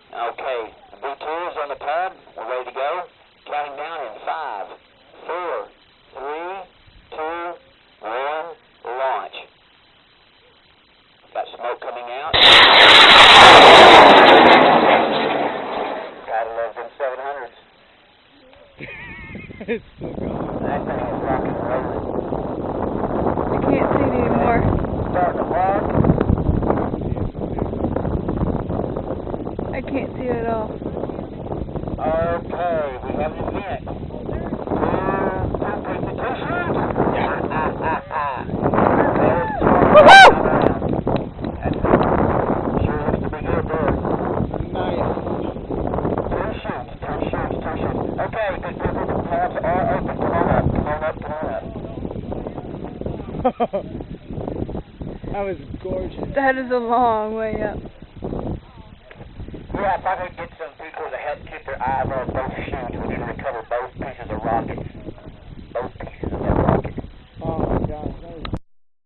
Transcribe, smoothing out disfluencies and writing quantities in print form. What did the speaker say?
Okay, the V-2 is on the pad. We're ready to go. Counting down in 5, 4, 3, 2, 1, launch. Got smoke coming out. Gotta love them 700s. It's still going. That thing is rocking and rolling. I can't see it anymore. Starting to walk. I can't see it at all. Okay, we have an event. Two shoots. Woohoo! Sure looks to be good there. Nice. Two shoots. Okay, good people, the paths are open. Come on up. That was gorgeous. That is a long way up. Yeah, if I could get some people to help keep their eyes on both shoots.